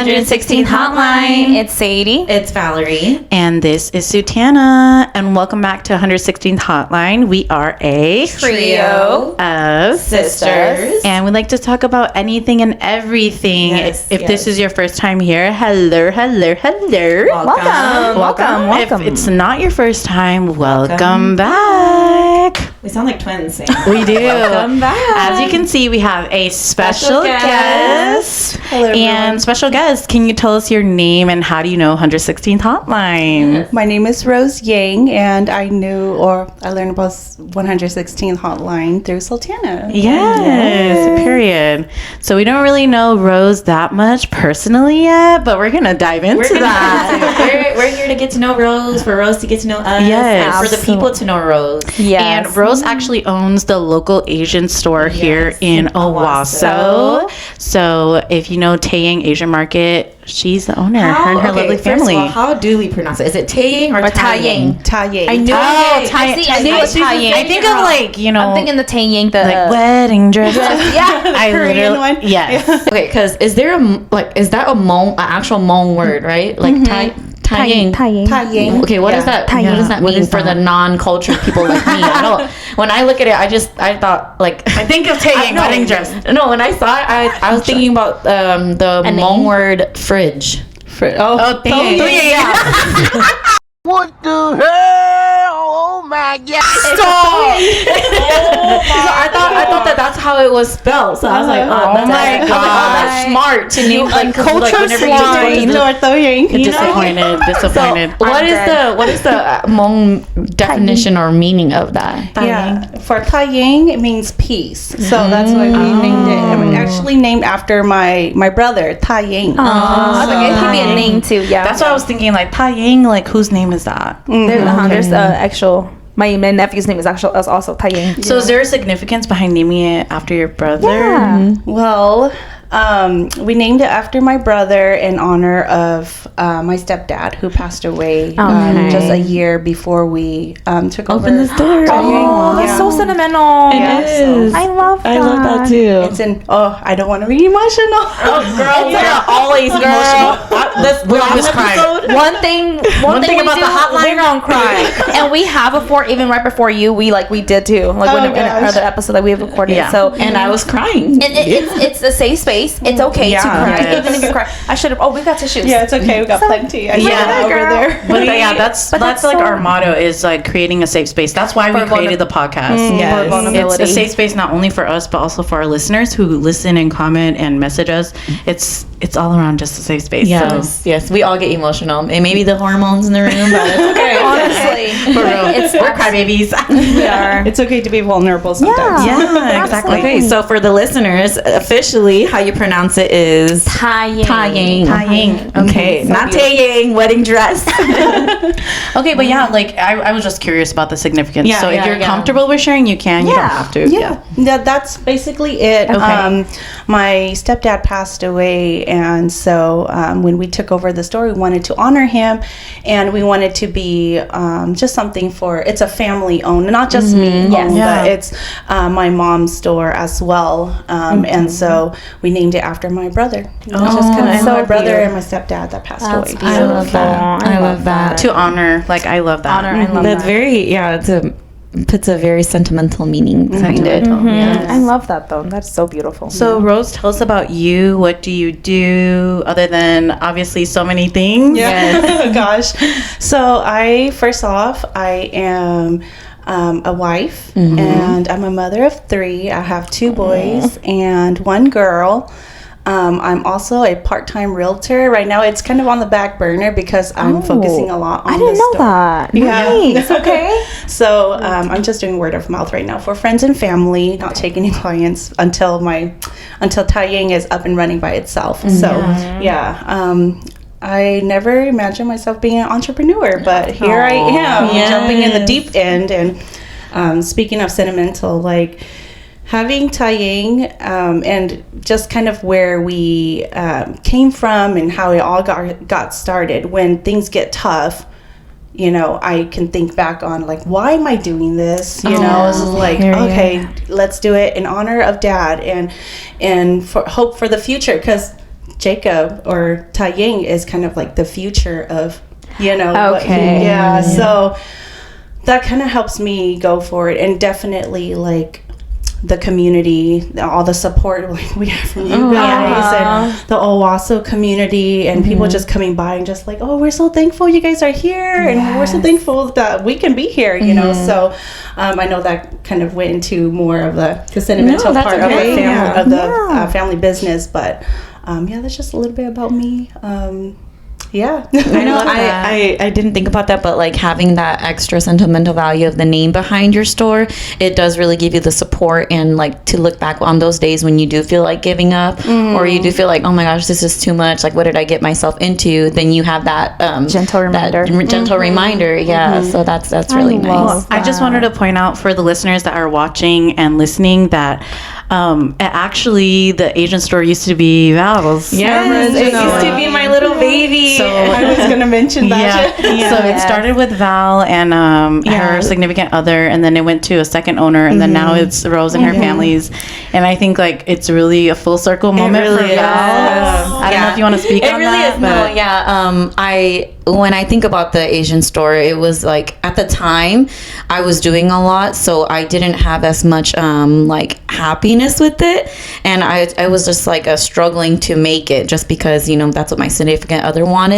116th Hotline. It's Sadie. It's Valerie. And this is Sutana. And welcome back to 116th Hotline. We are a Trio of sisters. And we like to talk about anything and everything. Yes, if this is your first time here, hello. Welcome. If it's not your first time, welcome back. We sound like twins. We do. Welcome back. As you can see, we have a special guest. Hello, everyone. And special guest, can you tell us your name and how do you know 116th Hotline? My name is Rose Yang, and I learned about 116th Hotline through Sultana. Yes, period. So we don't really know Rose that much personally yet, but we're going to dive into that. We're here to get to know Rose, for Rose to get to know us, Yes. and for the people to know Rose. Yes. And Rose actually owns the local Asian store here in Owasso. So if you know Taeyang Asian Market, she's the owner. Her and her lovely first family. of all, how do we pronounce it? Is it Taeyang or Taeyang? Taye. I knew Taeyang. it. I knew it was Taeyang. I think of I'm thinking the Taeyang, the like wedding dress. yeah. I Korean literally, one? yes. Okay, because is that a Hmong, an actual Hmong word, right? Like Taeyang. Taye. Okay, what does that? Taeyang. What does that What mean is for that? the non-cultured people like me? I don't. When I look at it, I thought like. I think of Taeyang wedding dress. No, when I saw it, I was thinking about the Hmong word fridge. Oh, thank you. Yeah. What the hell? Oh my god! Stop! So I thought that's how it was spelled. So I was like, Oh my that's smart to know. Like, culture whenever swine. you Disappointed. What is the Hmong definition or meaning of that? Yeah, for Taeyang, it means peace. So that's why we named it. I mean, actually named after my brother, Taeyang. I was like, it could be a name too. Yeah. That's what I was thinking. Like Taeyang, like whose name is that? There's actual. My nephew's name is also Taeyang. So is there a significance behind naming it after your brother? Yeah. Well, we named it after my brother in honor of my stepdad, who passed away just a year before we took over. Open this door. Oh, that's so sentimental. It is. I love that. I love that too. It's in. Oh, I don't want to be emotional. Girl, we're always emotional. This last episode. One thing about the hotline, we're gonna cry, and we have even right before you, we did too, like in another episode that we have recorded. Yeah. So And I was crying. it's a safe space. It's okay to cry, yes. even if you cry. I should have. Oh, we got tissues. Yeah, it's okay. We got plenty. I Yeah, over girl. there. But yeah, that's that's like so- our motto is like creating a safe space. That's why we created the podcast. For It's vulnerability. a safe space not only for us but also for our listeners who listen and comment and message us. It's all around just a safe space. Yes, we all get emotional. And maybe the hormones in the room, but it's okay. Honestly, For real. We're crybabies. we are. It's okay to be vulnerable sometimes. Yeah, exactly. Okay, so for the listeners, officially, how you pronounce it is Taeyang. Taeyang. Okay, not Taeyang, wedding dress. Okay, but yeah, like I was just curious about the significance. Yeah, so if yeah, you're yeah. comfortable with sharing, you can. You don't have to. Yeah, that's basically it. My stepdad passed away, and so when we took over the store, we wanted to honor him, and we wanted to be just something for. It's a family owned, not just me owned, Yeah. but it's my mom's store as well. And so we named it after my brother. It was just kind of so my brother beautiful. and my stepdad that passed away. I love that. I love that. To honor, like I love that. Honor. I love That's that. very, puts a very sentimental meaning behind it. Yes. I love that though. That's so beautiful. So Rose, tell us about you. What do you do other than obviously so many things? Yeah. Gosh. So first off, I am a wife, and I'm a mother of 3. I have 2 boys and 1 girl. I'm also a part-time realtor. Right now, it's kind of on the back burner because I'm focusing a lot on I didn't the know store. that. Yeah. Nice. Okay. So I'm just doing word of mouth right now for friends and family, not taking any clients until Taeyang is up and running by itself. So I never imagined myself being an entrepreneur, but here I am, jumping in the deep end. And speaking of sentimental, like having Taeyang and just kind of where we came from and how it all got started. When things get tough, you know, I can think back on like, why am I doing this? You know, it's just like, okay, let's do it in honor of Dad and for hope for the future, because Jacob or Taiying is kind of like the future of, Okay. So that kind of helps me go for it, and definitely like the community, all the support like we have from you guys and the Owasso community and people just coming by and just like, oh, we're so thankful you guys are here and we're so thankful that we can be here, you know. So I know that kind of went into more of the sentimental part of the family business, but that's just a little bit about me. I know I didn't think about that, but like having that extra sentimental value of the name behind your store, it does really give you the support and like to look back on those days when you do feel like giving up or you do feel like, oh my gosh, this is too much, like what did I get myself into, then you have that gentle reminder. So that's really nice. I just wanted to point out for the listeners that are watching and listening that actually the Asian store used to be Val's. Yes, it used to be my little baby. So I was gonna mention that. So it started with Val and her significant other, and then it went to a second owner, and then now it's Rose and her family's. And I think like it's really a full circle moment for Val. I don't know if you want to speak on that. When I think about the Asian store, it was like at the time I was doing a lot, so I didn't have as much like happiness with it, and I was just like struggling to make it just because that's what my significant other wanted.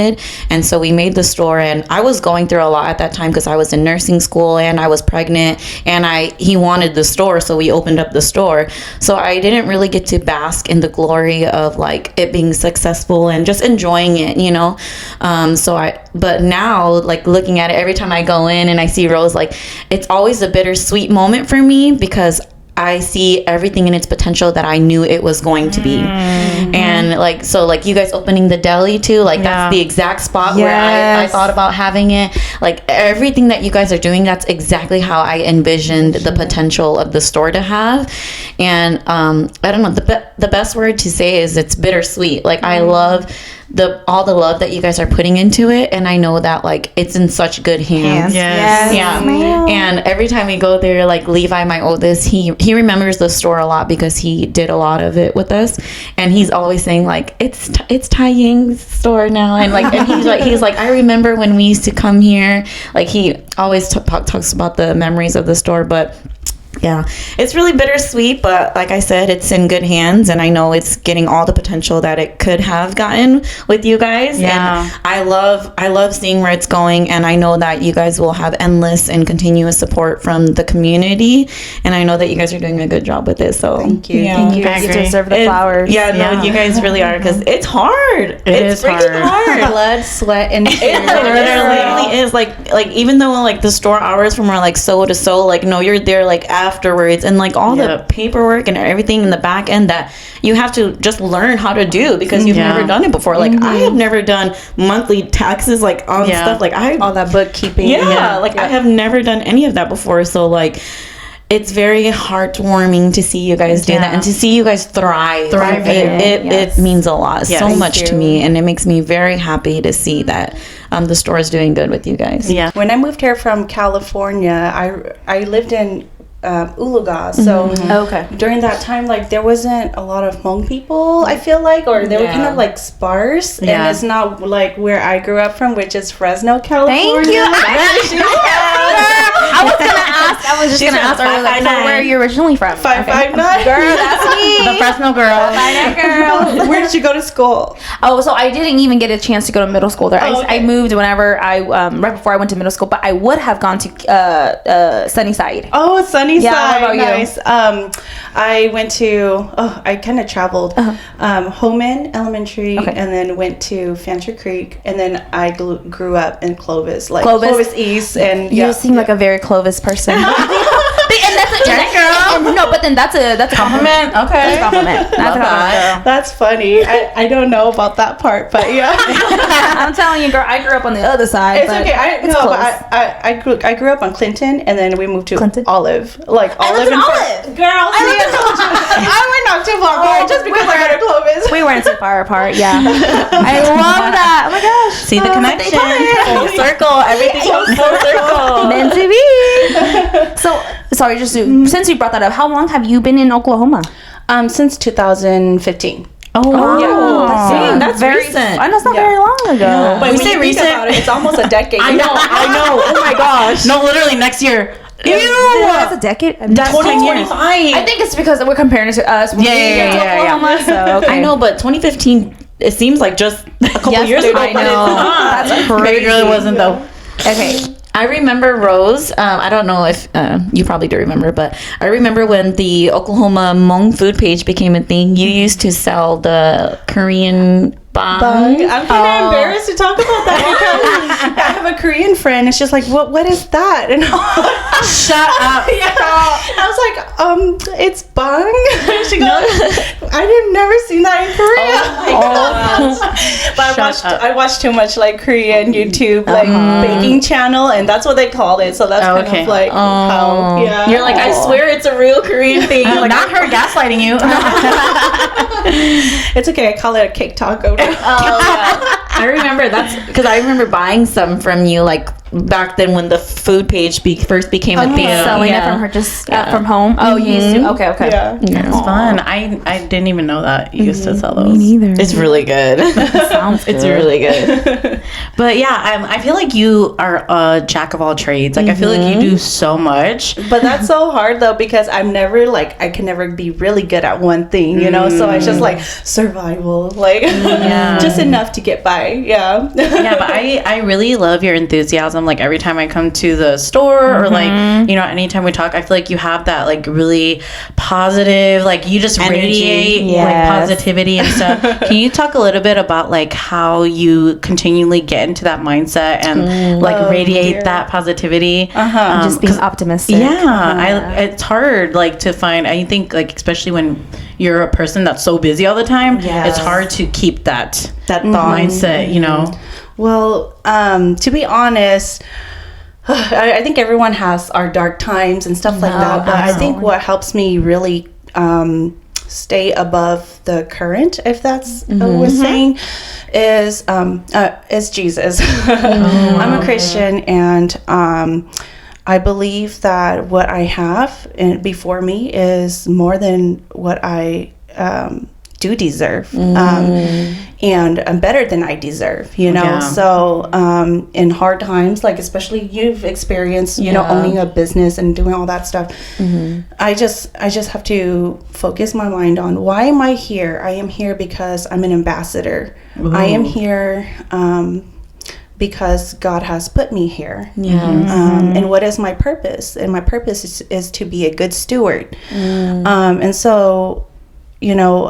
And so we made the store, and I was going through a lot at that time because I was in nursing school and I was pregnant, and he wanted the store, so we opened up the store. So I didn't really get to bask in the glory of like it being successful and just enjoying it, but now like looking at it, every time I go in and I see Rose, like it's always a bittersweet moment for me because I see everything in its potential that I knew it was going to be. And like, so like you guys opening the deli too, like that's the exact spot where I thought about having it. Like everything that you guys are doing, that's exactly how I envisioned the potential of the store to have. And I don't know, the best word to say is it's bittersweet. Like I love all the love that you guys are putting into it, and I know that like it's in such good hands. And every time we go there, like Levi, my oldest, he remembers the store a lot because he did a lot of it with us, and he's always saying like it's Taiying's store now, and like and he's like I remember when we used to come here. Like he always talks about the memories of the store, but yeah, it's really bittersweet, but like I said, it's in good hands, and I know it's getting all the potential that it could have gotten with you guys. And I love seeing where it's going, and I know that you guys will have endless and continuous support from the community, and I know that you guys are doing a good job with it. So thank you. Thank you. You deserve the flowers. No, you guys really are, because it's hard. It's freaking hard. Blood, sweat, and tears. It literally is like even though like the store hours from are like so to so, like no, you're there like afterwards, and like all the paperwork and everything in the back end that you have to just learn how to do because you've never done it before. Like I have never done monthly taxes like on stuff like all that bookkeeping. I have never done any of that before. So like it's very heartwarming to see you guys do that and to see you guys thrive. It means a lot, so much to me, and it makes me very happy to see that the store is doing good with you guys. When I moved here from California, I lived in Uluga, so during that time, like there wasn't a lot of Hmong people, I feel like, or they were kind of like sparse, and it's not like where I grew up from, which is Fresno, California. Thank you. I was just gonna ask earlier, like, so where are you originally from? 559. Girl, that's me. The Fresno girl. Girl. Where did you go to school? Oh, so I didn't even get a chance to go to middle school there. I moved whenever right before I went to middle school, but I would have gone to Sunnyside. Oh, Sunnyside. Yeah, what about nice. I went to I kind of traveled Homan Elementary, and then went to Fancher Creek, and then I grew up in Clovis, like Clovis East, and you seem like a very Clovis person. And that's a compliment. Okay. That's a compliment. That's a compliment. That's funny. I don't know about that part, but yeah. I'm telling you, girl. I grew up on the other side. It's okay. I grew up on Clinton, and then we moved to Olive, like Olive and Olive. Girl, I went not too far apart just because I go to Clovis. We weren't too far apart. Yeah, I love that. Oh my gosh. See the connection. Full circle. Everything comes full circle. Meant to be. So, sorry, just since you brought that up, how long have you been in Oklahoma? Since 2015. Oh, wow. Dang, that's very recent. I know it's not very long ago. But You when say you think recent? about it, it's almost a decade. I know. Oh my gosh. No, literally next year. That's a decade. That's 10 years. I think it's because we're comparing it to us. When we Yeah, moved to yeah, yeah. Oklahoma, so okay. I know, but 2015, it seems like just a couple years ago. I but it's know. not. That's Maybe crazy. it really wasn't though. Okay. I remember Rose. I don't know if you probably do remember, but I remember when the Oklahoma Hmong food page became a thing. You used to sell the Korean bang. I'm kind of embarrassed to talk about that because I have a Korean friend and she's like, what is that? And Shut up. yeah, I was like, it's bang. She goes, I didn't never seen that in Korea. But I watched too much like Korean YouTube like baking channel, and that's what they called it. So that's kind of like how. Yeah, You're like, I swear it's a real Korean thing. Like, Not her gaslighting you. it's okay. I call it a cake taco. I remember that's because I remember buying some from you like back then when the food page first became a thing. Selling it from her just from home. Oh, you used to. Okay. Okay. Yeah. It's fun. I didn't even know that you used to sell those. Neither. It's really good. Sounds It's really good. But yeah, I feel like you are a jack of all trades. Like I feel like you do so much. But that's so hard though because I'm never like I can never be really good at one thing, you know. So it's just like survival, like just enough to get by. Yeah. Yeah, but I really love your enthusiasm. Like every time I come to the store or like, you know, anytime we talk, I feel like you have that like really positive, like you just Energy. radiate Yes. like positivity and stuff. Can you talk a little bit about like how you continually get into that mindset and like radiate that positivity? just being optimistic. Yeah, it's hard like to find. I think like especially when you're a person that's so busy all the time, it's hard to keep that That thought. mindset. You know. Well, to be honest, I think everyone has our dark times and stuff like that. But I think what helps me really stay above the current, if that's what we're saying, is Jesus. I'm a Christian, and I believe that what I have before me is more than what I do deserve, and I'm better than I deserve, you know. Yeah. So in hard times, like especially you've experienced, you know, owning a business and doing all that stuff, I just have to focus my mind on why am I here. I am here because I'm an ambassador. I am here because God has put me here. And what is my purpose? And my purpose is to be a good steward. And so, you know,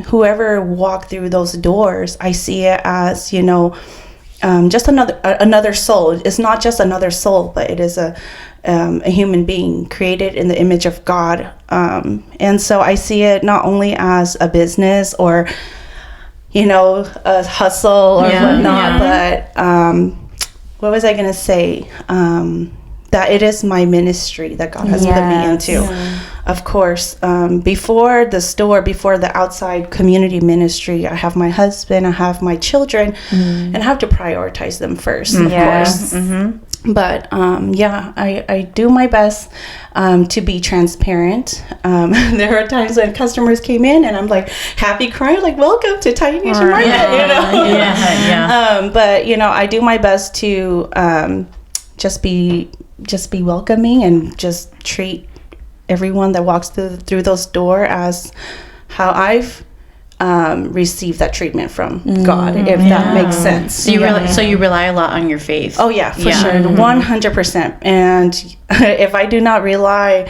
whoever walked through those doors, I see it as, you know, just another soul. It's not just another soul, but it is a human being created in the image of God. And so I see it not only as a business or, you know, a hustle or whatnot, but what was I going to say? That it is my ministry that God has put me into. Of course, before the store, before the outside community ministry, I have my husband, I have my children, and I have to prioritize them first, of course. But I do my best to be transparent. There are times when customers came in and I'm like happy crying, like welcome to Tiny Asian Market, you know. But you know, I do my best to just be welcoming and just treat everyone that walks through those doors as how I've received that treatment from God, if that makes sense. So you rely a lot on your faith. Oh yeah, for sure, 100%. And if I do not rely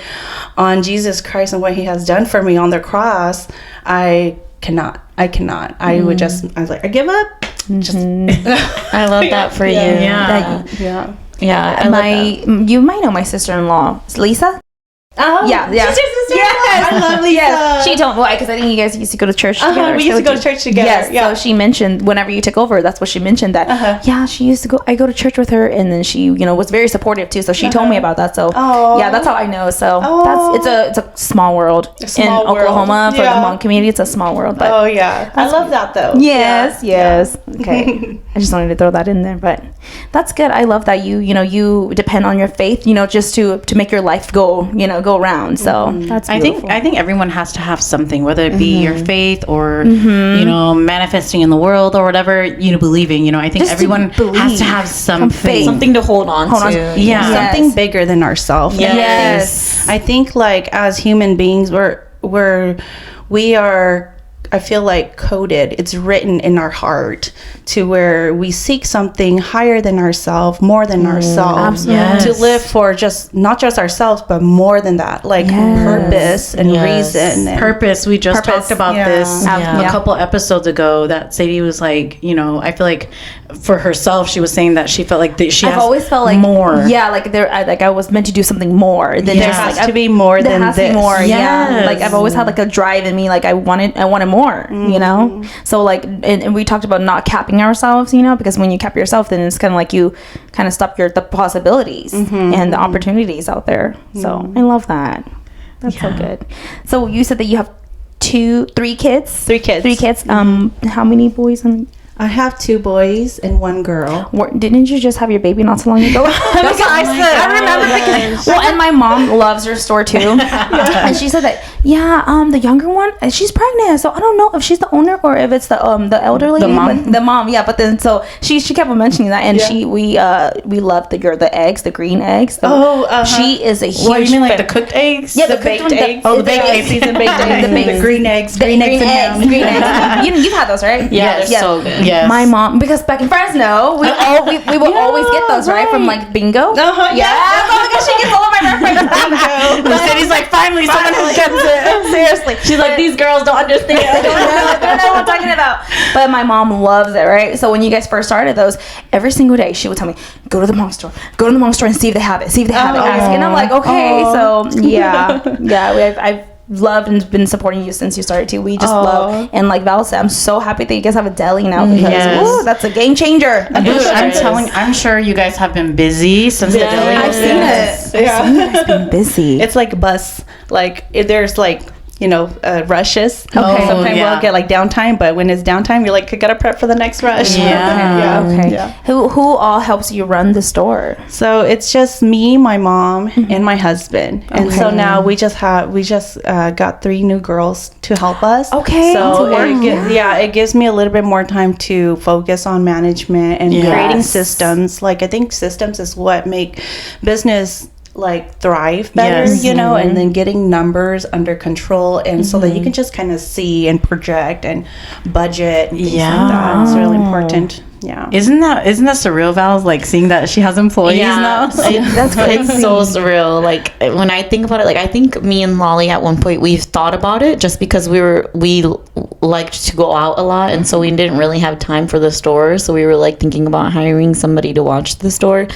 on Jesus Christ and what He has done for me on the cross, I cannot. I would just. I was like, I give up. Just. I love that for you. Yeah. You might know my sister-in-law, Lisa. Oh, yeah. She's your sister. Yes, I love Lisa. Yes. She told me why, because I think you guys used to go to church together. We used to go to church together. Yes. Yeah. So she mentioned whenever you took over, that's what she mentioned that. Yeah, she used to go. I go to church with her, and then she, you know, was very supportive too. So she told me about that. So yeah, that's how I know. So it's a small world in Oklahoma for the Hmong community. It's a small world. But I love that though. Yes. Okay. I just wanted to throw that in there, but that's good. I love that you depend on your faith, you know, just to make your life go go around. So that's beautiful. I think everyone has to have something, whether it be your faith or you know, manifesting in the world or whatever, you know, believing. You know, I think Just to everyone believe. has to have something. Something to hold on to. Yeah. Yes. Something bigger than ourselves. Yes. I think like as human beings, we are, I feel like, coded. It's written in our heart to where we seek something higher than ourselves, more than ourselves, absolutely. to live for just not just ourselves, but more than that, like purpose and reason. And Purpose. We just talked about this Yeah. a couple episodes ago. That Sadie was like, you know, I feel like for herself, she was saying that she felt like she I've has always felt like more. Yeah, like I was meant to do something more than there just has like to be more there than has this. to be more. Yeah, Yes. like I've always had like a drive in me. Like I wanted more. You know, so like and we talked about not capping ourselves. You know, because when you cap yourself, then it's kind of like you kind of stop the possibilities and the opportunities out there. So I love that. That's so good. So you said that you have 3 kids. 3 kids. 3 kids. How many boys and I have 2 boys and 1 girl. didn't you just have your baby not so long ago? That's what I said. I remember because and my mom loves her store too, and she said that the younger one she's pregnant, so I don't know if she's the owner or if it's the elderly the mom. But then so she kept on mentioning that, and we love the eggs, the green eggs. So she is a huge. What, you mean like the cooked eggs? Yeah, the baked eggs. Oh, the baked eggs. Seasoned baked eggs. The green eggs. Green eggs and ham. Green eggs. You've had those, right? Yeah, they're so good. Yes. My mom, because back in Fresno, we will always get those, right? From like bingo. Yeah. Oh my gosh, she gets all of my references. Bingo. Sadie's like, finally someone who gets it. Seriously. She's like, these girls don't understand. They don't know what I'm talking about. But my mom loves it, right? So when you guys first started those, every single day she would tell me, go to the mom store and see if they have it. And I'm like, okay. So I've loved and been supporting you since you started too. We just love, and like Val said, I'm so happy that you guys have a deli now because ooh, that's a game changer. I'm sure you guys have been busy since the deli. I've seen it. I've seen you guys been busy. It's like a bus. Like there's like, you know, rushes. Okay. Sometimes we'll get like downtime, but when it's downtime, you're like, gotta prep for the next rush. Okay. Who all helps you run the store? So it's just me, my mom, and my husband. And so now we just got 3 new girls to help us. Okay. So it gives me a little bit more time to focus on management and creating systems. Like I think systems is what make business like thrive better, you know, and then getting numbers under control, and so that you can just kind of see and project and budget and things like that. It's really important. Yeah. Isn't that surreal, Val? Like seeing that she has employees now. That's it's so surreal. Like when I think about it, like I think me and Lolly at one point we've thought about it just because we liked to go out a lot, and so we didn't really have time for the store. So we were like thinking about hiring somebody to watch the store.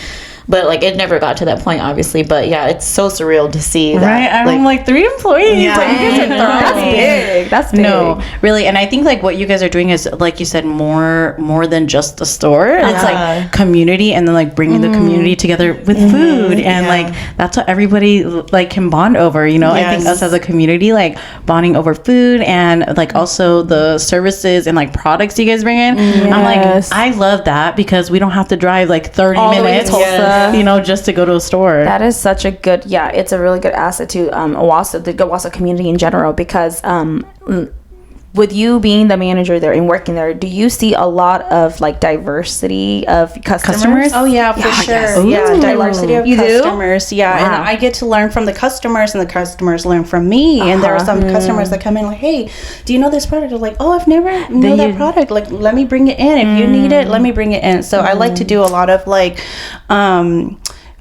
But like it never got to that point, obviously. But yeah, it's so surreal to see that. Right, I'm like 3 employees. Yeah. Like, you guys are That's big. That's big. No, really, and I think like what you guys are doing is, like you said, more than just the store. It's like community, and then like bringing the community together with food, and like that's what everybody like can bond over. You know, I think us as a community, like bonding over food and like also the services and like products you guys bring in. I'm like, I love that because we don't have to drive like 30 minutes. You know, just to go to a store. That is such a good, it's a really good asset to Owasso, the Owasso community in general, because with you being the manager there and working there, do you see a lot of like diversity of customers? Oh yeah, for sure. Yeah, diversity of customers. Yeah, and I get to learn from the customers, and the customers learn from me. And there are some customers that come in like, "Hey, do you know this product?" They're like, "Oh, I've never known that product. Like, let me bring it in. If you need it, let me bring it in." So I like to do a lot of like,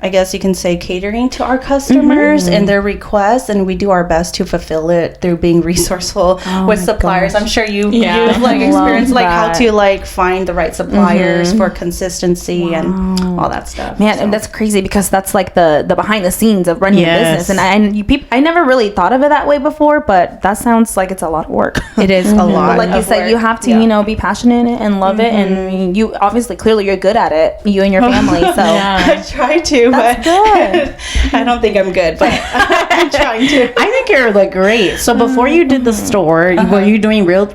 I guess you can say catering to our customers and their requests, and we do our best to fulfill it through being resourceful with suppliers. I'm sure you've like experienced like how to like find the right suppliers for consistency and all that stuff. Man, and that's crazy because that's like the behind the scenes of running a business, and I never really thought of it that way before, but that sounds like it's a lot of work. It is a lot. But like you said, you have to you know be passionate in it and love it, and you obviously clearly you're good at it, you and your family. So I try to. to, but I don't think I'm good, but I'm trying to. I think you're like great. So before you did the store, were you doing were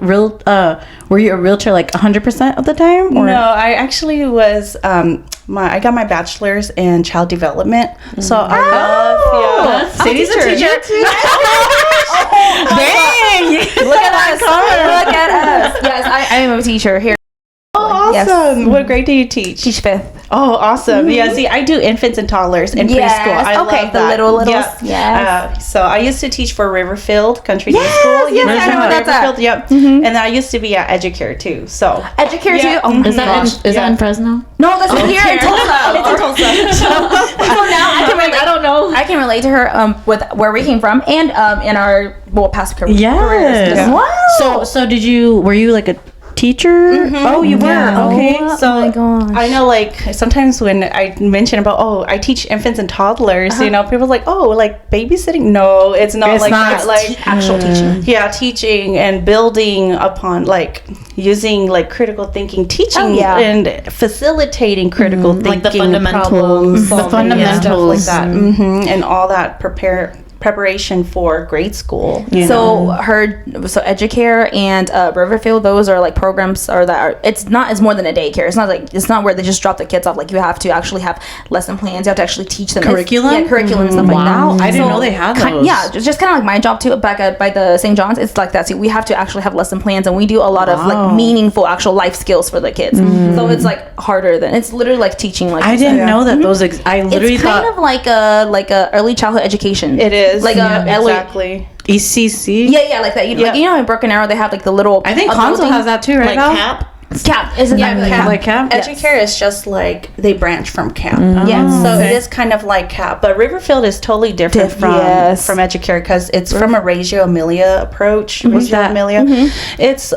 you a realtor like 100% of the time? Or? No, I actually was. I got my bachelor's in child development, so I love. Sadie's a teacher. Dang! Look at us! Look at us! Yes, I am a teacher here. Oh, awesome! Yes. What grade do you teach? Teach 5th. Oh, awesome! Yeah, see, I do infants and toddlers in preschool. I love the that. littles. Yeah. Yes. So I used to teach for Riverfield Country Day School. Yes, I know that's Riverfield. Yep. And I used to be at Educare too. So Educare Yeah. too. Oh my Is that gosh. is that in Fresno? No, that's here in Tulsa. it's in Tulsa. So now I can relate. I don't know. I can relate to her with where we came from and in our past careers. Yes. Yeah. Wow. So were you like a teacher? Oh, you were. Yeah. Okay. Oh, So my gosh. I know, like sometimes when I mention about I teach infants and toddlers, people are like, like babysitting. No, it's not like not. that. Like Actual teaching. Yeah, teaching and building upon like using like critical thinking, teaching and facilitating critical thinking, Like the fundamentals. problem The solving, and stuff fundamentals. like that, and all that preparation for grade school. So Educare and Riverfield, those are like programs it's more than a daycare. It's not where they just drop the kids off. Like you have to actually have lesson plans. You have to actually teach them Curriculum? curriculum and stuff like that. I didn't know they had those. Just kind of like my job too back by the St. John's. It's like that. See, we have to actually have lesson plans, and we do a lot of like meaningful actual life skills for the kids. So it's like harder than it's literally like teaching. Like I didn't know that those. I literally it's kind thought of like a early childhood education. It is like exactly. ECC. Yeah, like that. Like, you know, in Broken Arrow, they have like the little. I think Console has that too, right? Like Val? CAP? Cap. Isn't that Cap? Like CAP. Educare is just like they branch from CAP. Yes. So it is kind of like CAP, but Riverfield is totally different from Educare because it's from a Reggio Emilia approach. Reggio Emilia. It's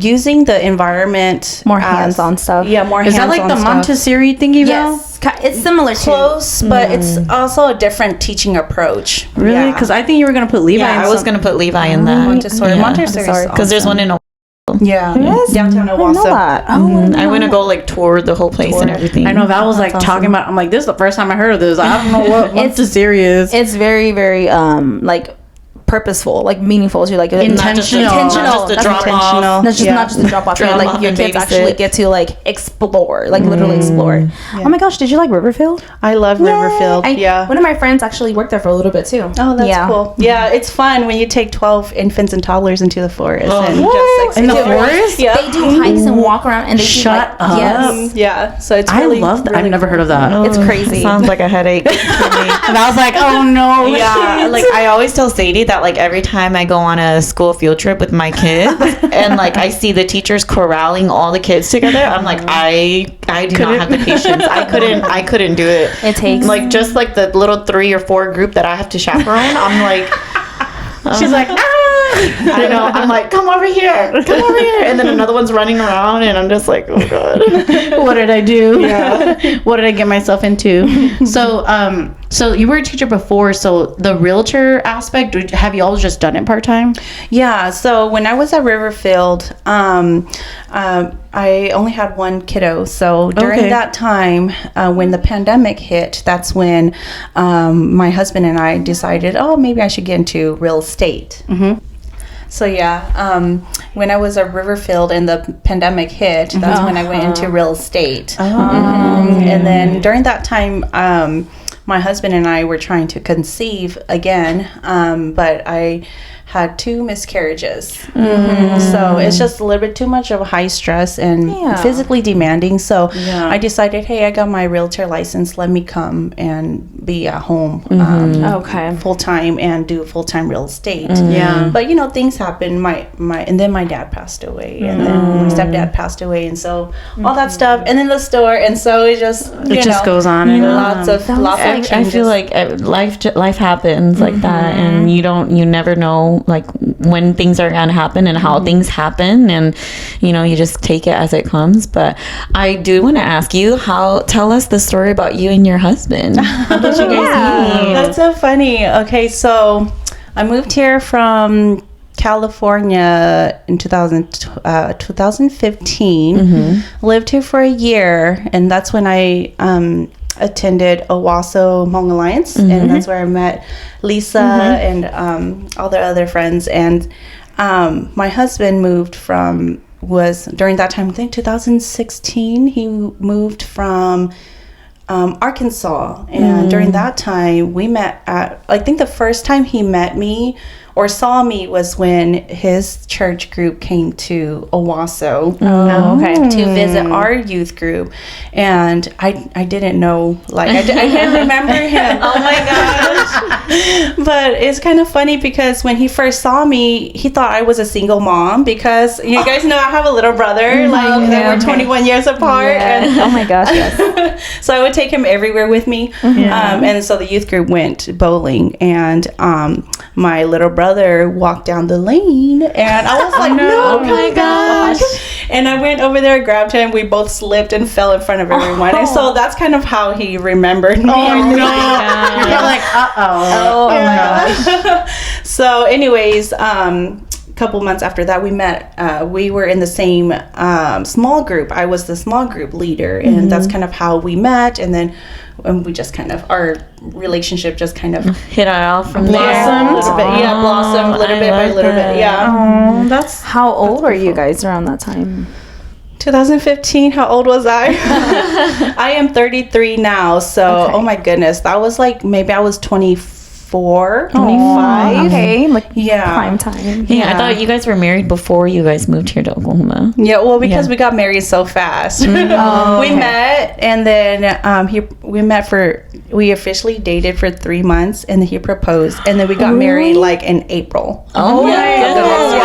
using the environment More hands-on stuff. Yeah, more Is that hands-on like the stuff. Montessori thingy? Val? Yes. It's similar to. Close, but it's also a different teaching approach. Really? Because I think you were gonna put Levi. Yeah, in I was gonna put Levi in that. Montessori. Montessori. Because there's one in downtown Owasso. I want to go like tour the whole place and everything. I know Val was like talking about. I'm like, this is the first time I heard of this. I don't know what Montessori is. It's very, very like purposeful, like meaningful. So like Intentional. Not just a drop off. Not just a drop off. Drop Like off your and kids babysit. actually get to like explore, like literally explore. Oh my gosh, did you like Riverfield? I love Riverfield. One of my friends actually worked there for a little bit too. Oh, that's cool. Yeah, it's fun when you take 12 infants and toddlers into the forest and just in the explore. forest? Yeah. They do hikes and walk around, and they Shut do like up. yes, Yeah, so it's I really love that. really I've never heard of that. it's crazy. Sounds like a headache. And I was like, oh no. Yeah, like I always tell Sadie that like every time I go on a school field trip with my kids and like I see the teachers corralling all the kids together, I'm like I do not have the patience. I couldn't do it. It takes Like just like the little 3 or 4 group that I have to chaperone, I'm like she's like I know. I'm like, come over here, and then another one's running around, and I'm just like, oh god, What did I do? Yeah. What did I get myself into? So, so you were a teacher before. So the realtor aspect, have you always just done it part time? Yeah, so when I was at Riverfield, I only had one kiddo. So during that time, when the pandemic hit, that's when my husband and I decided, maybe I should get into real estate. So when I was at Riverfield and the pandemic hit, that's when I went into real estate. And then during that time, my husband and I were trying to conceive again, but I had 2 miscarriages. So it's just a little bit too much of a high stress and physically demanding. So I decided, hey, I got my realtor license. Let me come and be at home full time and do full-time real estate. But things happen. And then my dad passed away, and then my stepdad passed away, and so all that stuff, and then the store, and so it just goes on and lots of changes. I feel like life happens like that, and you never know like when things are gonna happen and how things happen, and you just take it as it comes. But I do want to ask you, tell us the story about you and your husband. How did you guys meet? That's so funny. Okay, so I moved here from California in 2015. Lived here for a year, and that's when I attended Owasso Hmong Alliance, and that's where I met Lisa and all the other friends. And my husband was during that time, I think 2016, he moved from Arkansas. And during that time, we met at, I think the first time he met me or saw me was when his church group came to Owasso to visit our youth group. And I didn't know, like, I can't remember him. Oh my gosh. But it's kind of funny because when he first saw me, he thought I was a single mom because you guys know I have a little brother, we're 21 years apart. Yeah. And Oh my gosh, yes. so I would take him everywhere with me. And so the youth group went bowling, and my little brother walked down the lane, and I was like, no, oh my gosh. And I went over there, grabbed him, we both slipped and fell in front of everyone. And so that's kind of how he remembered me. Oh no. You're like, uh-oh. Oh my gosh. So anyways, couple months after that, we met. We were in the same small group. I was the small group leader, and that's kind of how we met. And then we just kind of, our relationship just kind of hit it off from blossomed. Blossomed little bit by little bit. Yeah. That's how old were you guys around that time? 2015. How old was I? I am 33 now. So, oh my goodness, that was like, maybe I was 24, 25. Okay, like Yeah. prime time. Yeah, I thought you guys were married before you guys moved here to Oklahoma. Yeah, well, because we got married so fast. We met, and then we officially dated for 3 months, and then he proposed, and then we got married like in April. Oh my goodness.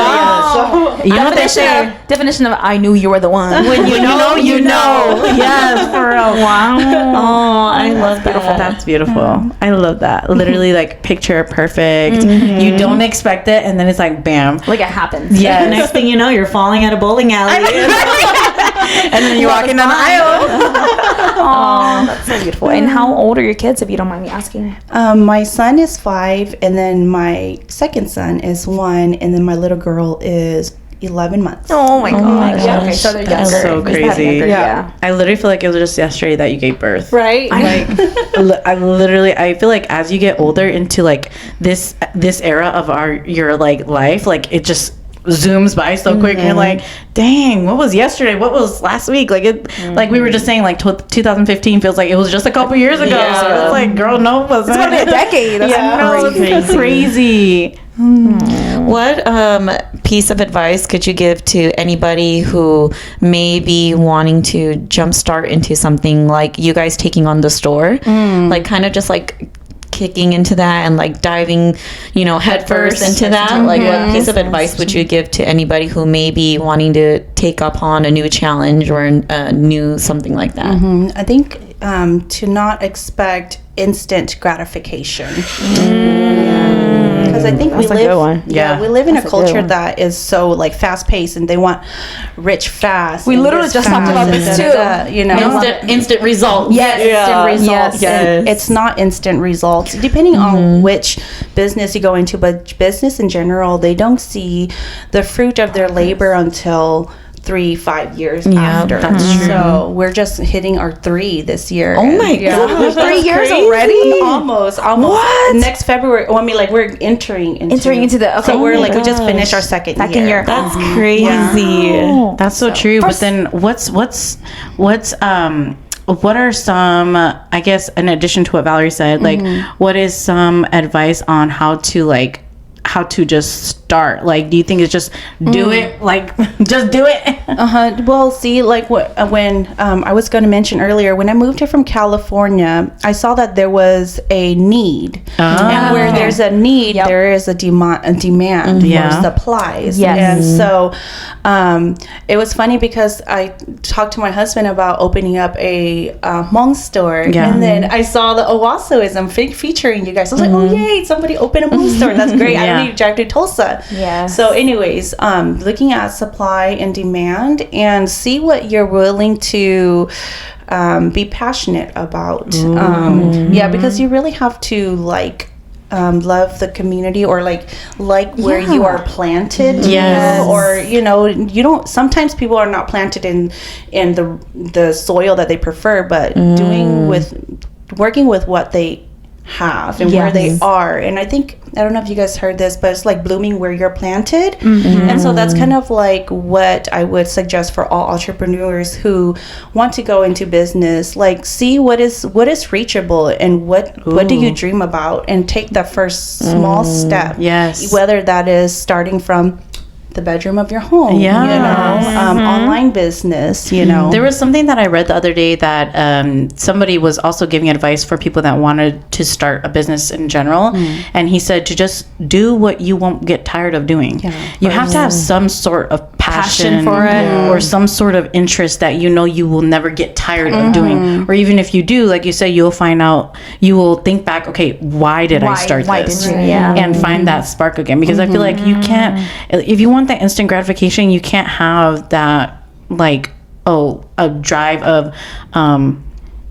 So, You know what they say? Definition of I knew you were the one. When you know, you know. Yes, for real. Wow. Oh, I love that. That's beautiful. I love that. Literally, like, picture perfect. You don't expect it, and then it's like, bam. Like it happens. Yeah. Next thing you know, you're falling at a bowling alley. And then you're walking down the aisle. Oh, that's so beautiful. And how old are your kids, if you don't mind me asking? my son is 5, and then my second son is 1, and then my little girl is 11 months. Oh my gosh. gosh. Okay, so they're That's younger. so Is that crazy. younger? Yeah. I literally feel like it was just yesterday that you gave birth. Right? I feel like as you get older into like this era of your like life, like it just zooms by so quick, and you're like, dang, what was yesterday, what was last week, like it like we were just saying, like 2015 feels like it was just a couple years ago. So it's like, girl, no, it wasn't. It's about to be a decade. That's Crazy. What piece of advice could you give to anybody who may be wanting to jumpstart into something like you guys taking on the store? Like kind of just like kicking into that and like diving, head first into that. Like what piece of advice would you give to anybody who may be wanting to take up on a new challenge or a new something like that? I think to not expect instant gratification. Because I think That's a good one. we live in That's a a good culture one. that is so like fast paced, and they want rich fast. We and literally this just talked fast about and this da-da-da, Instant results. Yes, instant results. Yes. And it's not instant results, depending on which business you go into. But business in general, they don't see the fruit of their labor until 3-5 years after. that's true. So we're just hitting our 3 this year. Oh my God, 3 years already? Almost. What? Next February. Well, I mean, like we're entering into the. Okay. So we're like we just finished our second year. That's crazy. That's so true. But then what are some, I guess, in addition to what Valerie said, like, what is some advice on how to just start? Like, do you think it's just do it? Like, just do it? Well, see, like when I was going to mention earlier, when I moved here from California, I saw that there was a need, and where there's a need, there is a demand for supplies. Yes. And so it was funny because I talked to my husband about opening up a Hmong store, and then I saw the Owassoism featuring you guys. I was like, oh yay, somebody open a Hmong store. That's great. I don't need to drive to Tulsa. Yeah. So anyways, looking at supply and demand, and see what you're willing to be passionate about. Because you really have to like love the community, or like where you are planted. Yes. Or you don't. Sometimes people are not planted in the soil that they prefer, but working with what they have and where they are. And I don't know if you guys heard this, but it's like blooming where you're planted. And so that's kind of like what I would suggest for all entrepreneurs who want to go into business. Like, see what is reachable, and what do you dream about, and take that first small step. Yes. Whether that is starting from the bedroom of your home, online business, There was something that I read the other day that somebody was also giving advice for people that wanted to start a business in general. And he said to just do what you won't get tired of doing. You have to have some sort of passion for it, or some sort of interest that you will never get tired of doing. Or even if you do, like you say, you will think back, okay, why did I start this? And find that spark again. Because I feel like you can't, if you want that instant gratification, you can't have that like a drive of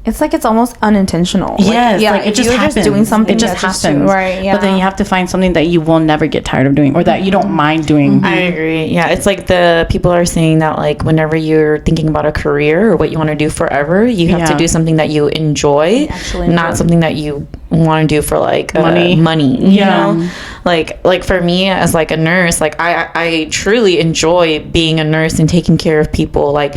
it's like it's almost unintentional. Yes, like it just happens. Just doing something, it just happens, right? Yeah. But then you have to find something that you will never get tired of doing, or that you don't mind doing. I agree. Yeah, it's like the people are saying that like whenever you're thinking about a career or what you want to do forever, you have to do something that you enjoy, not something that you want to do for like money. You know, like for me as like a nurse, like I truly enjoy being a nurse and taking care of people. Like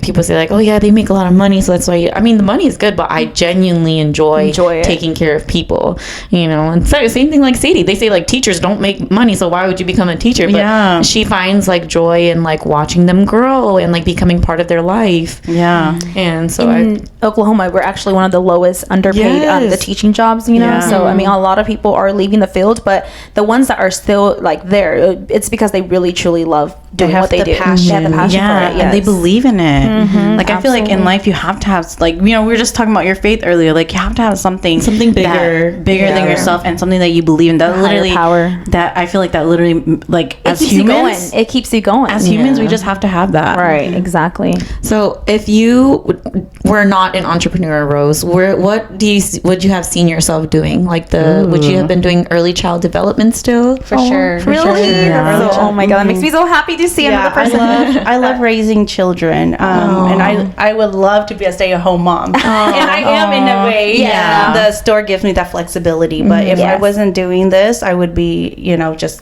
people say like, oh yeah, they make a lot of money, so that's why. I mean, the money is good, but I genuinely enjoy taking care of people. And so same thing like Sadie. They say like teachers don't make money, so why would you become a teacher? But she finds like joy in like watching them grow and like becoming part of their life. Yeah. And so in Oklahoma, we're actually one of the lowest underpaid the teaching jobs. So I mean, a lot of people are leaving the field, but the ones that are still like there, it's because they really truly love doing what they do. Passion. They have the passion for it, and they believe in it. Like I feel like in life you have to have like we were just talking about your faith earlier. Like you have to have something bigger than yourself, and something that you believe in. That literally power. That I feel like that literally like as humans, it keeps you going. As humans, we just have to have that. Right. Exactly. So if you were not an entrepreneur, Rose, would you have seen yourself doing? Like would you have been doing early child development still? For sure. Really? Yeah. Oh my god, that makes me so happy to see another person. I love raising children, and I would love to be a stay-at-home mom, and I am in a way. Yeah, the store gives me that flexibility. But if I wasn't doing this, I would be, just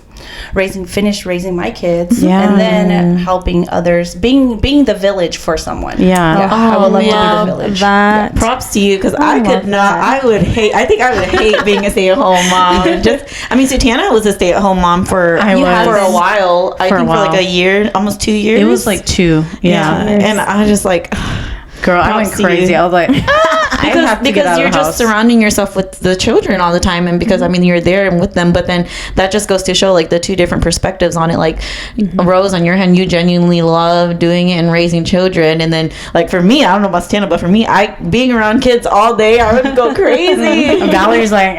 finished raising my kids, and then helping others, being the village for someone. I would love to be the village. Props to you, because I could not. I would hate being a stay-at-home mom. Satana was a stay-at-home mom for a while. I think for like a year, almost 2 years. It was like 2. Yeah. And I just like, girl, I went crazy. I was like, because you're just surrounding yourself with the children all the time, and because you're there and with them, but then that just goes to show like the two different perspectives on it. Like Rose, on your hand, you genuinely love doing it and raising children, and then like for me, I don't know about Stana, but for me, being around kids all day, I would go crazy. Valerie's like,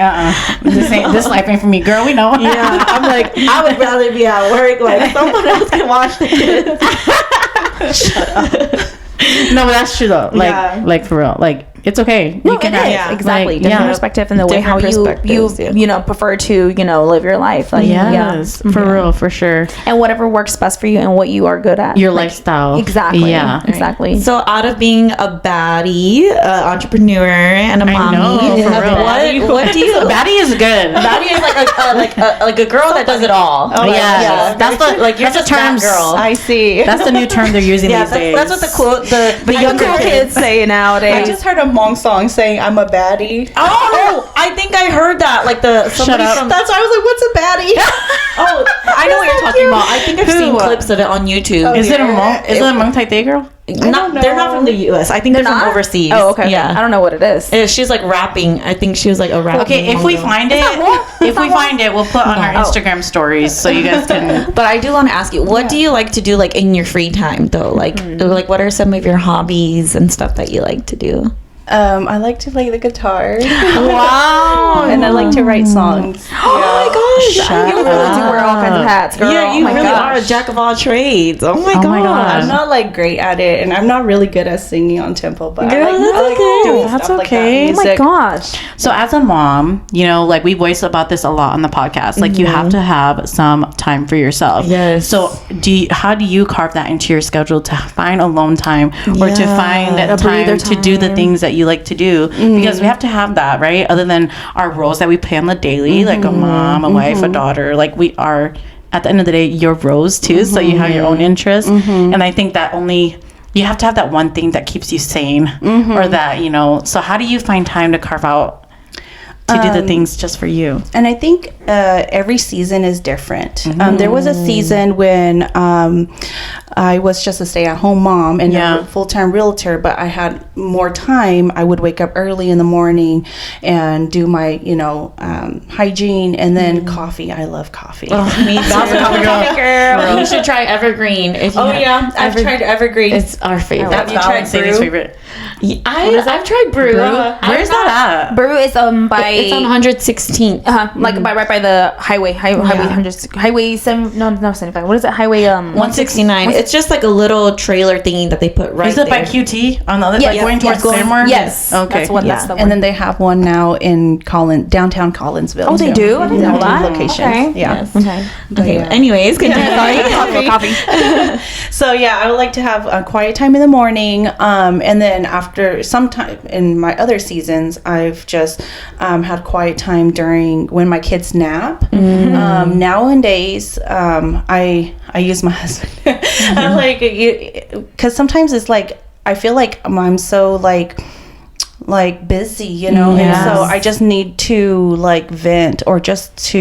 this life ain't for me, girl. We know. Yeah, I'm like, I would rather be at work. Like someone else can watch the kids. Shut up. No, but that's true though. Like for real. Like it's okay. No, you can exactly different perspective in the way how you prefer to live your life. Like for real, for sure. And whatever works best for you and what you are good at. Your lifestyle. Exactly. Yeah. Exactly. So out of being a baddie, entrepreneur, and a mommy, what do you? A baddie is good. A baddie is like a girl that does it all. Oh yeah. That's the you're just terms. Girl. I see. That's the new term they're using these days. That's what the younger kids say nowadays. I just heard a Hmong song saying I'm a baddie. Oh, I think I heard that. Like somebody from. That's why I was like, what's a baddie? Oh, I know what you're talking about. I think I've seen clips of it on YouTube. Is it a Hmong? Is it a Hmong Taipei girl? They're not from the U.S. I think they're from overseas. Oh, okay. Yeah, I don't know what it is. She's like rapping. I think she was like a rapper. Okay, if we find it, we'll put on our Instagram stories so you guys can. But I do want to ask you, what do you like to do like in your free time though? Like what are some of your hobbies and stuff that you like to do? I like to play the guitar. Wow. And I like to write songs. Oh my god. You really do wear all kinds of hats, girl. Yeah, you Oh my really gosh. are a jack of all trades. Oh my my god. gosh. I'm not like great at it, and I'm not really good at singing on tempo, but Girl, I like that's okay. doing That's stuff like that. okay. Oh my Music. gosh. So as a mom, you know, like we voice about this a lot on the podcast. Like you have to have some time for yourself. Yes. So how do you carve that into your schedule to find alone time or to find A that time breather to do the time. things that you like to do? Because we have to have that, right? Other than our roles that we play on the daily, like a mom, a wife, a daughter. Like we are, at the end of the day, your roles too. So you have your own interests, and I think that only. You have to have that one thing that keeps you sane, or that, you know. So how do you find time to carve out to do the things just for you? And I think every season is different. There was a season when I was just a stay-at-home mom and a full-time realtor, but I had more time. I would wake up early in the morning and do my, hygiene, and then coffee. I love coffee. Me too. Girl. You should try Evergreen. If you I've tried Evergreen. It's our favorite. Have you tried Sadie's Brew? favorite. I've tried Brew. Where's that at? Brew is by It's on 116th. like right by the highway 100 highway 7 no 75. What is it? Highway 169. It's just like a little trailer thingy that they put right Is it there. by QT on the other Yes, side, going yes, towards Claremore? Yes. Okay. That's what. Yeah. That's the one. And then they have one now in downtown Collinsville. Oh, they too. do? I didn't know that. Location. Okay. Yeah. Okay. Okay. Yeah. Anyways, continue. coffee. So yeah, I would like to have a quiet time in the morning, and then after some time in my other seasons, I've just had quiet time during when my kids nap. Nowadays, I use my husband. I'm like, because sometimes it's like I feel like I'm so like busy, and so I just need to like vent or just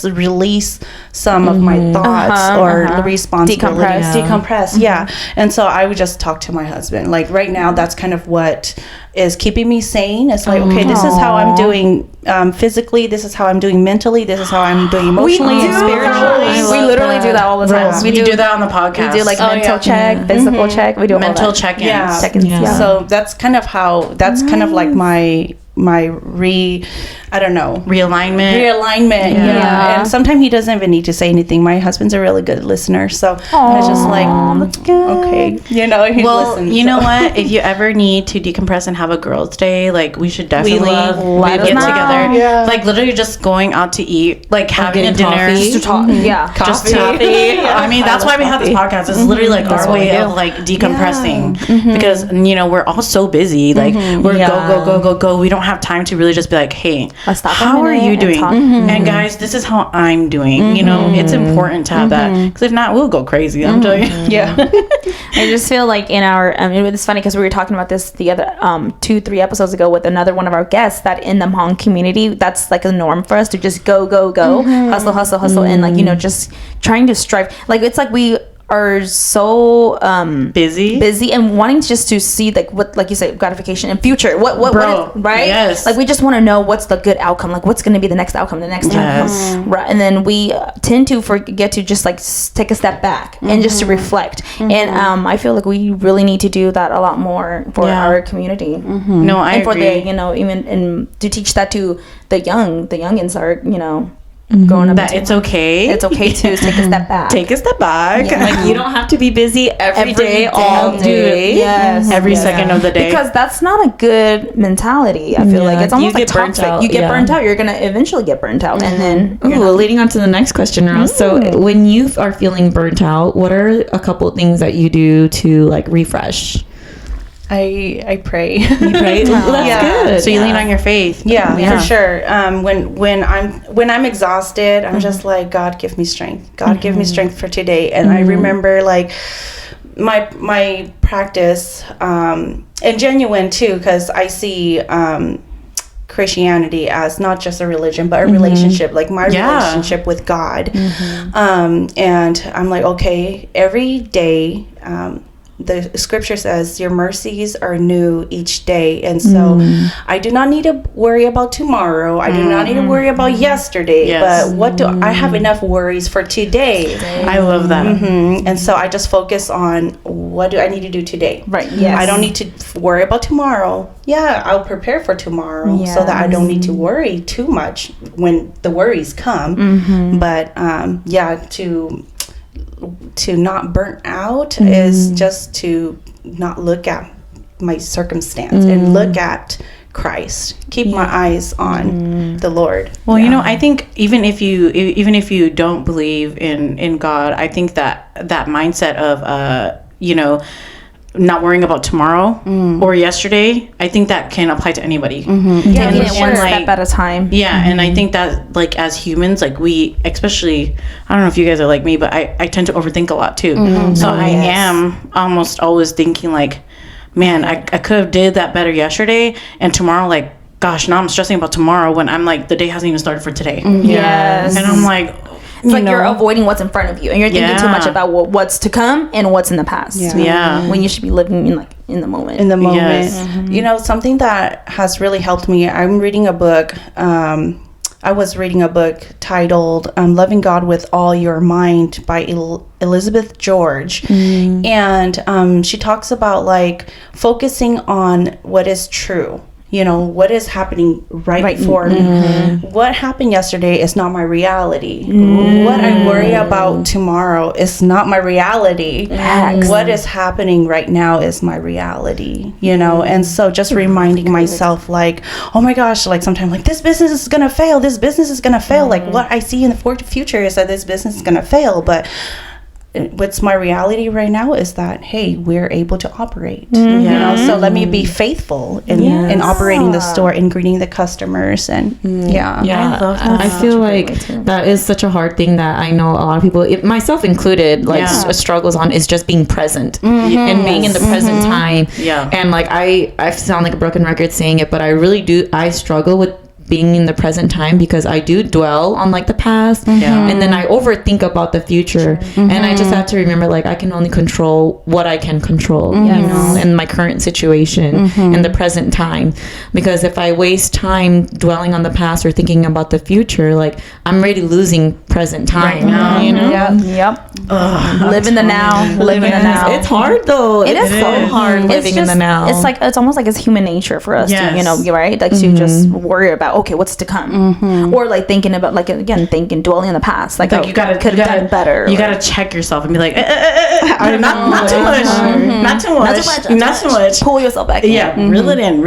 release some of my thoughts or the responsibilities. Decompress. Yeah. And so I would just talk to my husband. Like right now, that's kind of what is keeping me sane. It's like, okay, this is how I'm doing physically. This is how I'm doing mentally. This is how I'm doing emotionally and spiritually. We literally do that all the time. We do that on the podcast. We do like mental check, physical check. We do all mental that. check-ins. Yeah. Check-ins. Yeah. So that's kind of how, kind of like my realignment. Yeah. And sometimes he doesn't even need to say anything. My husband's a really good listener, so I was just like, that's good. okay, he Well, listens. you know what? If you ever need to decompress and have a girls' day, like we should definitely let us get know. together. Yeah. Like literally just going out to eat, like having a getting dinner. coffee. Just to talk. Yeah. Just coffee. I mean, that's why we have this podcast. It's literally like our what we way do. of like decompressing because we're all so busy. Like we're go. We don't have time to really just be like, hey, Let's stop a how are minute you and doing? talk. And guys, this is how I'm doing. It's important to have that because if not, we'll go crazy. I'm telling you. yeah. I just feel like in our it's funny because we were talking about this the other 2-3 episodes ago with another one of our guests, that in the Hmong community that's like a norm for us to just go hustle and like just trying to strive. Like it's like we are so busy and wanting just to see like what, like you say, gratification and future what Bro, is, right? yes. Like we just want to know what's the good outcome, like what's going to be the next outcome, the next Yes. time, right? And then we tend to forget to just like take a step back and just to reflect. And I feel like we really need to do that a lot more for our community. No, I And for agree. the even and to teach that to the youngins are growing up. that it's okay. It's okay to take a step back. Take a step back. Like you don't have to be busy every day, all day. Yes. Every second of the day. Because that's not a good mentality. I feel like it's almost You like get burnt toxic. out, You get yeah. burnt out. You're gonna eventually get burnt out, and then Ooh, leading on to the next question, Ross. So when you are feeling burnt out, what are a couple of things that you do to like refresh? I pray. You pray? That's Yeah. good. So you lean on your faith. Yeah, for sure. When I'm exhausted, I'm just like, God, give me strength. God, give me strength for today. And I remember like my practice, and genuine too, because I see Christianity as not just a religion but a relationship, like my relationship with God. And I'm like, okay, every day, the scripture says your mercies are new each day, and so I do not need to worry about tomorrow. I do not need to worry about yesterday. Yes. But what do I have enough worries for today? I love that. And so I just focus on what do I need to do today. Right. Yes. I don't need to worry about tomorrow. Yeah, I'll prepare for tomorrow so that I don't need to worry too much when the worries come. But to not burn out is just to not look at my circumstance and look at Christ. Keep my eyes on the Lord. Well, I think even if you don't believe in God, I think that mindset of not worrying about tomorrow or yesterday, I think that can apply to anybody. Taking it one step at a time. Yeah, and I think that like as humans, like we, especially, I don't know if you guys are like me, but I tend to overthink a lot too. So I am almost always thinking like, man, I could have did that better yesterday, and tomorrow, like, gosh, now I'm stressing about tomorrow when I'm like, the day hasn't even started for today. Yes. And I'm like, it's like you're avoiding what's in front of you, and you're thinking too much about what's to come and what's in the past. When you should be living in the moment. In the moment. Yes. Something that has really helped me. I'm reading a book. I was reading a book titled "Loving God with All Your Mind" by Elizabeth George, and she talks about like focusing on what is true. What is happening right before me. What happened yesterday is not my reality. What I worry about tomorrow is not my reality. What is happening right now is my reality, and so just reminding myself like, oh my gosh, like sometimes like this business is gonna fail, like what I see in the future is that this business is gonna fail, but what's my reality right now is that, hey, we're able to operate, so let me be faithful in operating the store and greeting the customers. And I love that. I feel like that is such a hard thing that I know a lot of people, myself included, like struggles on is just being present and being in the present time. And like I sound like a broken record saying it, but I struggle with being in the present time because I do dwell on like the past and then I overthink about the future and I just have to remember like I can only control what I can control in my current situation in the present time, because if I waste time dwelling on the past or thinking about the future, like I'm already losing present time Live in the now. It's hard though. It is so hard living in the now. It's like it's almost like it's human nature for us to right, like to just worry about okay, what's to come, or like thinking about like again dwelling in the past, like you could have done better. You gotta check yourself and be like, not too much. Pull yourself back. Reel it in.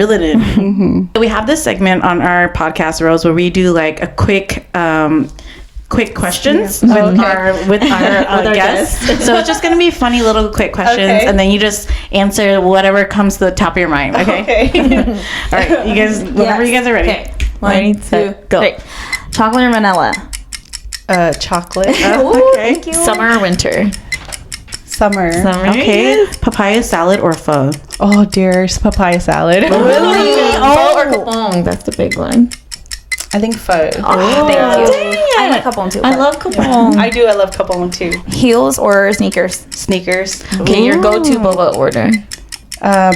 We have this segment on our podcast, Rose, where we do like a quick questions with our guests. So it's just gonna be funny little quick questions, and then you just answer whatever comes to the top of your mind. Okay. All right, you guys. Whenever you guys are ready. Okay. 1, 2, go. 3. Chocolate or vanilla? Chocolate. Okay. Thank you. Summer or winter? Summer. Okay. Papaya salad or pho? Oh dear, papaya salad. Really? Pho or kapong? That's the big one. I think pho. Thank you. I like kapong too. I love kapong. I do. I love kapong too. Heels or sneakers? Sneakers. Okay, your go-to boba order.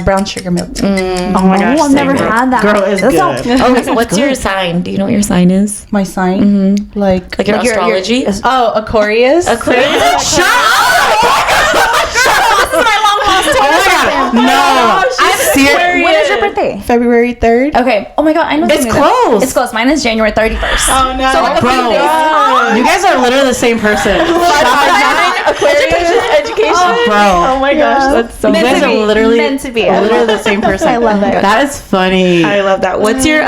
Brown sugar milk tea. Oh my gosh, I've never had that. Girl is good. Okay, what's your sign? Do you know what your sign is? My sign, like Like your astrology? Aquarius. Aquarius. Shut up! This is my long lost twin. No, I'm serious. When is your birthday? February 3rd. Okay. Oh my god, I know. It's close. It's close. Mine is January 31st. Oh no, So like a few days. You guys are literally the same person. Aquarius. Education. Bro. Oh my gosh, that's so You guys are literally meant to be. the same person. I love it. That is funny. I love that. What's your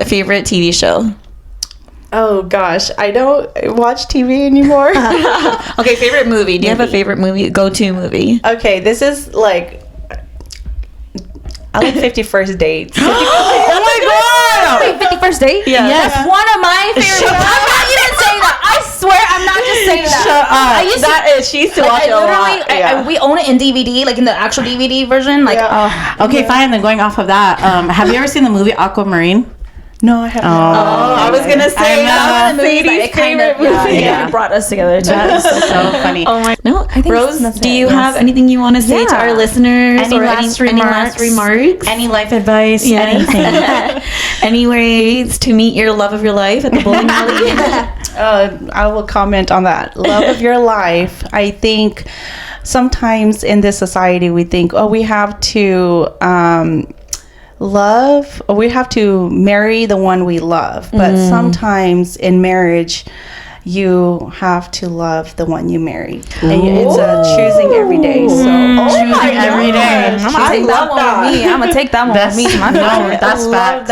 favorite TV show? Oh gosh, I don't watch TV anymore. Okay, favorite movie. Do you have a favorite movie? Go-to movie? Okay, this is like I like 51st Dates. Oh my god! Wait, 51st date? Yeah. Yes. That's one of my favorite. I'm not even saying that. I swear, I'm not just saying that. Shut up. I used to, She used to watch it a lot. we own it in DVD, like in the actual DVD version. Like, Okay, fine. Then going off of that, have you ever seen the movie Aquamarine? No, I haven't. I was gonna say that was Sadie's favorite movie. Yeah, it brought us together too. That's so funny. Oh my! No, think Rose, that's do it. you have anything you want to say to our listeners? Any or last any last remarks? Any life advice? Anything? Any ways to meet your love of your life at the bowling alley? I will comment on that. Love of your life. I think sometimes in this society we think, oh, we have to love, or we have to marry the one we love. But sometimes in marriage, you have to love the one you marry. And it's choosing every day. So Choosing every day. I'm gonna take that one with me. I'm gonna take that one with me to my family. That's facts.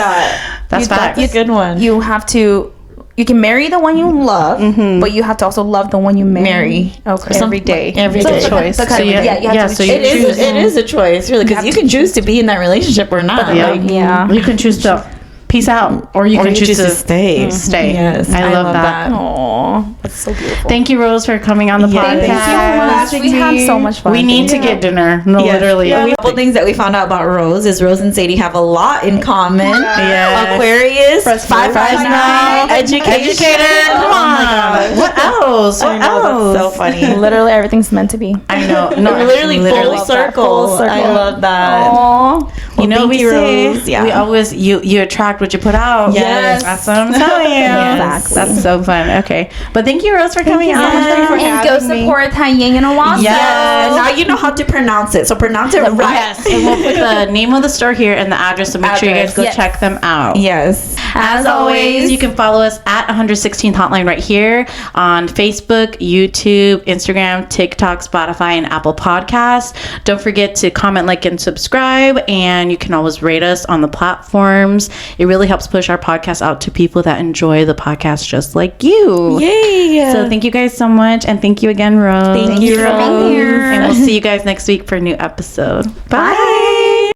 That's facts. That's a good one. You have to. You can marry the one you love, but you have to also love the one you marry. Okay. every day. Every day. Choice. So So you have to so choose. you choose. It is a choice, really, because you can choose to be in that relationship or not. Yeah. Like, Yeah. You can choose to peace out, or you can choose to stay. stay. Yes, I love that. Aw, that's so beautiful. Thank you, Rose, for coming on the podcast. Thank you so much. We had so much fun. We need to get dinner. No, literally. A couple things that we found out about Rose is Rose and Sadie have a lot in common. Yes. Aquarius, 559, educator. Come on. What else? What else? That's so funny. Literally everything's meant to be. I know. No, Literally full circle. I love that. Aww. You know, thank we you, say Rose. Yeah. we always you attract what you put out. Yes. That's what I'm telling you. Exactly. That's so fun. Okay, but thank you, Rose, for coming on. And go support Taiying and Owasso. Yes. And now you know how to pronounce it. So pronounce it right. Yes, and we'll put the name of the store here and the address, so make sure you guys go check them out. Yes. As always, you can follow us at 116th Hotline right here on Facebook, YouTube, Instagram, TikTok, Spotify, and Apple Podcasts. Don't forget to comment, like, and subscribe, and you can always rate us on the platforms. It really helps push our podcast out to people that enjoy the podcast just like you. Yay. So thank you guys so much, and thank you again, Rose. Thank you, for being Rose. here. And we'll see you guys next week for a new episode. Bye.